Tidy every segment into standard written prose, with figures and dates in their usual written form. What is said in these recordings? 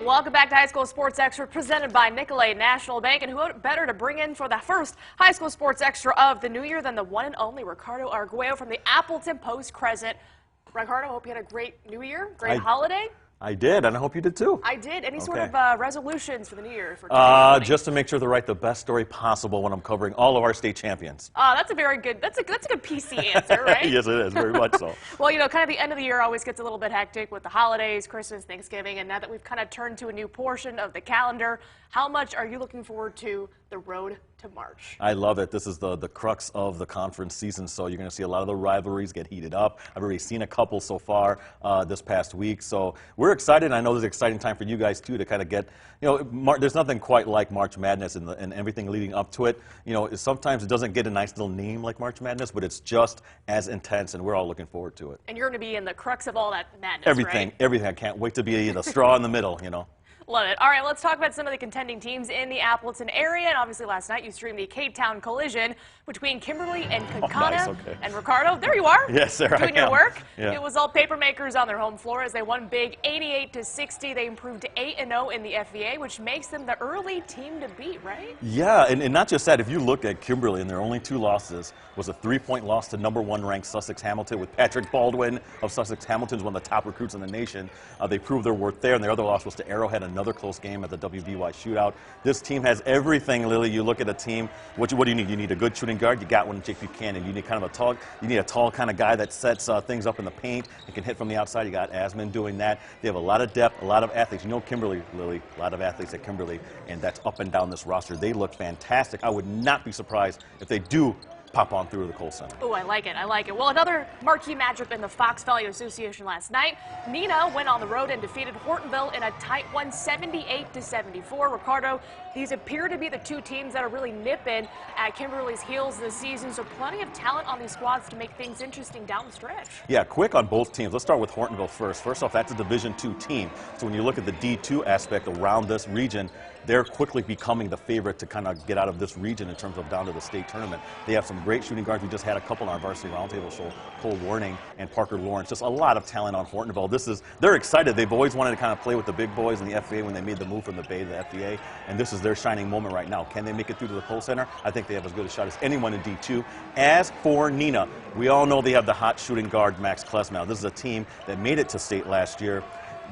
Welcome back to High School Sports Extra, presented by Nicolay National Bank. And who better to bring in for the first High School Sports Extra of the new year than the one and only Ricardo Arguello from the Appleton Post-Crescent. Ricardo, hope you had a great new year, great holiday. I did, and I hope you did too. I did. Any sort of resolutions for the new year? For 2020? Just to make sure to write the best story possible when I'm covering all of our state champions. That's a very good, that's a good PC answer, right? Yes, it is, very much so. Well, you know, kind of the end of the year always gets a little bit hectic with the holidays, Christmas, Thanksgiving, and now that we've kind of turned to a new portion of the calendar, how much are you looking forward to the road to March? I love it. This is the crux of the conference season, so you're going to see a lot of the rivalries get heated up. I've already seen a couple so far this past week, so we're excited. I know this is an exciting time for you guys, too, to kind of get, you know, there's nothing quite like March Madness and everything leading up to it. You know, sometimes it doesn't get a nice little name like March Madness, but it's just as intense, and we're all looking forward to it. And you're going to be in the crux of all that madness, Everything, right? everything. I can't wait to be the straw in the middle, you know. Love it. All right, let's talk about some of the contending teams in the Appleton area. And obviously last night you streamed the Cape Town collision between Kimberly and Kaukauna. Nice, okay. And Ricardo, there you are. Yes, there doing I am. your work. Yeah. It was all papermakers on their home floor as they won big 88-60. They improved to 8-0 in the FVA, which makes them the early team to beat, right? Yeah, and not just that. If you look at Kimberly and their only two losses was a 3-point loss to #1 ranked Sussex Hamilton with Patrick Baldwin of Sussex Hamilton, who's one of the top recruits in the nation. They proved their worth there, and their other loss was to Arrowhead, another close game at the WVY shootout. This team has everything, Lily. You look at a team, what do you need? You need a good shooting guard. You got one in Jake Buchanan. You need kind of a tall kind of guy that sets things up in the paint and can hit from the outside. You got Asman doing that. They have a lot of depth, a lot of athletes. You know Kimberly, Lily, a lot of athletes at Kimberly, and that's up and down this roster. They look fantastic. I would not be surprised if they do pop on through the Kohl Center. Oh, I like it. I like it. Well, another marquee matchup in the Fox Valley Association last night. Nina went on the road and defeated Hortonville in a tight one, 78-74. Ricardo, these appear to be the two teams that are really nipping at Kimberly's heels this season, so plenty of talent on these squads to make things interesting down the stretch. Yeah, quick on both teams. Let's start with Hortonville first. First off, that's a Division II team. So when you look at the D2 aspect around this region, they're quickly becoming the favorite to kind of get out of this region in terms of down to the state tournament. They have some great shooting guards. We just had a couple on our varsity roundtable show, Cole Warning and Parker Lawrence. Just a lot of talent on Hortonville. They're excited. They've always wanted to kind of play with the big boys in the FVA when they made the move from the Bay to the FVA, and this is their shining moment right now. Can they make it through to the Kohl Center? I think they have as good a shot as anyone in D2. As for Nina, we all know they have the hot shooting guard, Max Klesmau. This is a team that made it to state last year.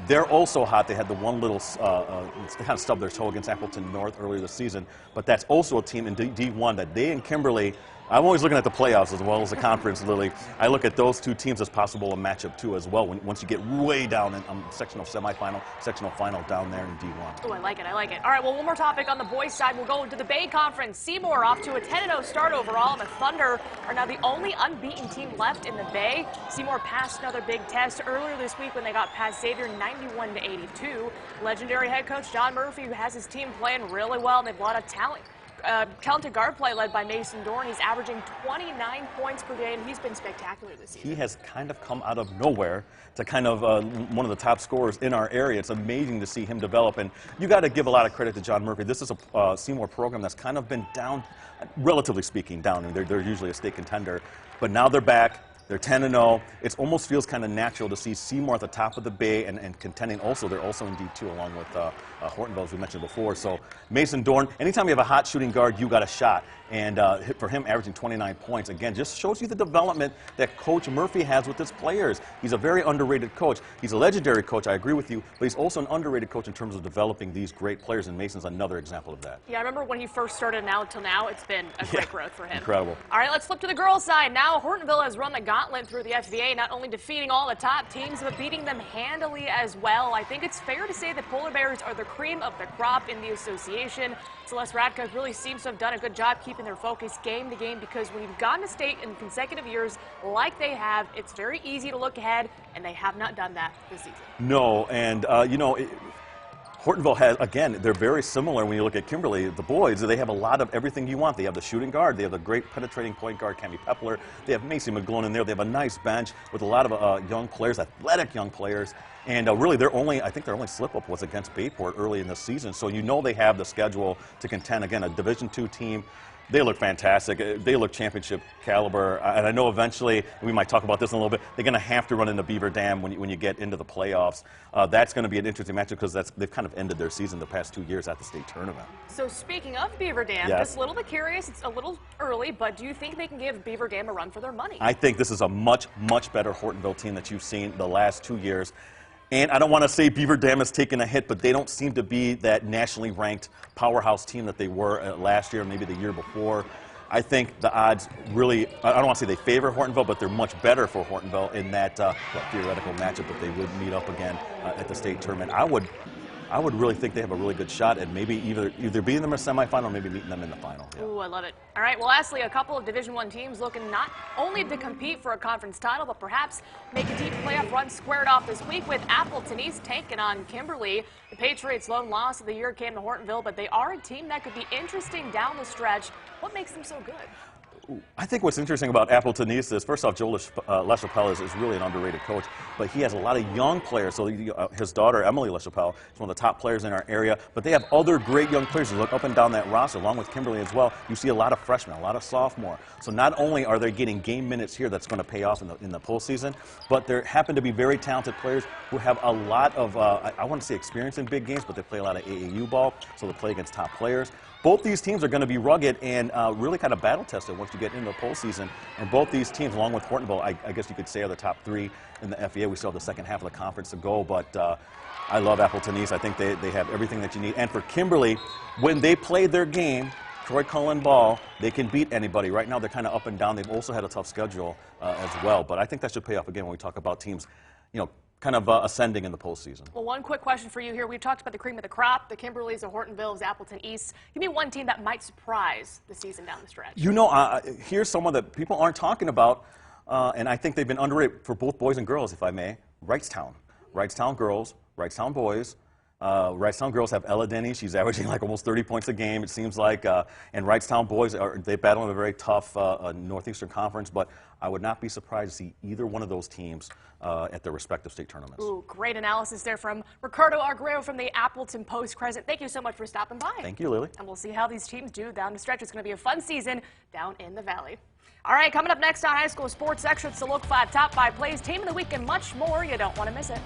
They're also hot. They had the one little, they kind of stubbed their toe against Appleton North earlier this season, but that's also a team in D1 that they and Kimberly, I'm always looking at the playoffs as well as the conference, Lily. I look at those two teams as possible a matchup too as well once you get way down in sectional semifinal, sectional final down there in D1. Oh, I like it. I like it. All right, well, one more topic on the boys' side. We'll go to the Bay Conference. Seymour off to a 10-0 start overall, and the Thunder are now the only unbeaten team left in the Bay. Seymour passed another big test earlier this week when they got past Xavier 91-82. Legendary head coach John Murphy, who has his team playing really well, and they've a lot of talent. Talented guard play led by Mason Dorn. He's averaging 29 points per game, and he's been spectacular this season. He has kind of come out of nowhere to kind of one of the top scorers in our area. It's amazing to see him develop, and you got to give a lot of credit to John Murphy. This is a Seymour program that's kind of been down, relatively speaking, down. And they're usually a state contender, but now they're back. They're 10-0. It almost feels kind of natural to see Seymour at the top of the Bay and contending. Also, they're also in D2 along with Hortonville, as we mentioned before. So Mason Dorn, anytime you have a hot shooting guard, you got a shot. And for him, averaging 29 points, again, just shows you the development that Coach Murphy has with his players. He's a very underrated coach. He's a legendary coach, I agree with you, but he's also an underrated coach in terms of developing these great players, and Mason's another example of that. Yeah, I remember when he first started now until now, it's been a great growth for him. Incredible. All right, let's flip to the girls' side. Now, Hortonville has run the gauntlet through the FVA, not only defeating all the top teams, but beating them handily as well. I think it's fair to say that Polar Bears are the cream of the crop in the association. Celeste Radka really seems to have done a good job keeping their focus game to game, because when you've gone to state in consecutive years like they have, it's very easy to look ahead, and they have not done that this season. No, and you know, Hortonville has, again, they're very similar when you look at Kimberly. The boys, they have a lot of everything you want. They have the shooting guard. They have the great penetrating point guard, Cami Pepler. They have Macy McGlone in there. They have a nice bench with a lot of young players, athletic young players. And really, I think their only slip-up was against Bayport early in the season. So you know they have the schedule to contend. Again, a Division II team. They look fantastic. They look championship caliber. And I know eventually, we might talk about this in a little bit, they're going to have to run into Beaver Dam when you get into the playoffs. That's going to be an interesting matchup because they've kind of ended their season the past 2 years at the state tournament. So speaking of Beaver Dam, yes. Just a little bit curious, it's a little early, but do you think they can give Beaver Dam a run for their money? I think this is a much, much better Hortonville team that you've seen the last 2 years. And I don't want to say Beaver Dam has taken a hit, but they don't seem to be that nationally ranked powerhouse team that they were last year, maybe the year before. I think the odds really, I don't want to say they favor Hortonville, but they're much better for Hortonville in that theoretical matchup that they would meet up again at the state tournament. I would really think they have a really good shot at maybe either beating them in a semifinal or maybe meeting them in the final. Yeah. Ooh, I love it. All right, well, lastly, a couple of Division I teams looking not only to compete for a conference title, but perhaps make a deep playoff run squared off this week with Appleton East taking on Kimberly. The Patriots' lone loss of the year came to Hortonville, but they are a team that could be interesting down the stretch. What makes them so good? I think what's interesting about Appleton East is, first off, Joe LaChapelle is really an underrated coach, but he has a lot of young players. So his daughter, Emily LaChapelle, is one of the top players in our area, but they have other great young players. You look up and down that roster, along with Kimberly as well, you see a lot of freshmen, a lot of sophomore. So not only are they getting game minutes here that's going to pay off in the postseason, but there happen to be very talented players who have a lot of, I want to say experience in big games, but they play a lot of AAU ball, so they play against top players. Both these teams are going to be rugged and really kind of battle-tested once you get into the postseason. And both these teams, along with Hortonville, I guess you could say are the top three in the FEA. We still have the second half of the conference to go, but I love Appleton East. I think they have everything that you need. And for Kimberly, when they play their game, Troy Cullen ball, they can beat anybody. Right now, they're kind of up and down. They've also had a tough schedule as well. But I think that should pay off again when we talk about teams, kind of ascending in the postseason. Well, one quick question for you here. We've talked about the cream of the crop, the Kimberleys, the Hortonvilles, Appleton East. Give me one team that might surprise the season down the stretch. Here's someone that people aren't talking about, and I think they've been underrated for both boys and girls, if I may. Wrightstown. Wrightstown girls, Wrightstown boys. Wrightstown girls have Ella Denny. She's averaging like almost 30 points a game, it seems like. And Wrightstown boys, they battle in a very tough Northeastern Conference, but I would not be surprised to see either one of those teams at their respective state tournaments. Ooh, great analysis there from Ricardo Arguello from the Appleton Post-Crescent. Thank you so much for stopping by. Thank you, Lily. And we'll see how these teams do down the stretch. It's going to be a fun season down in the Valley. All right, coming up next on High School Sports Extra, it's the Look 5 Top 5 Plays, Team of the Week, and much more. You don't want to miss it.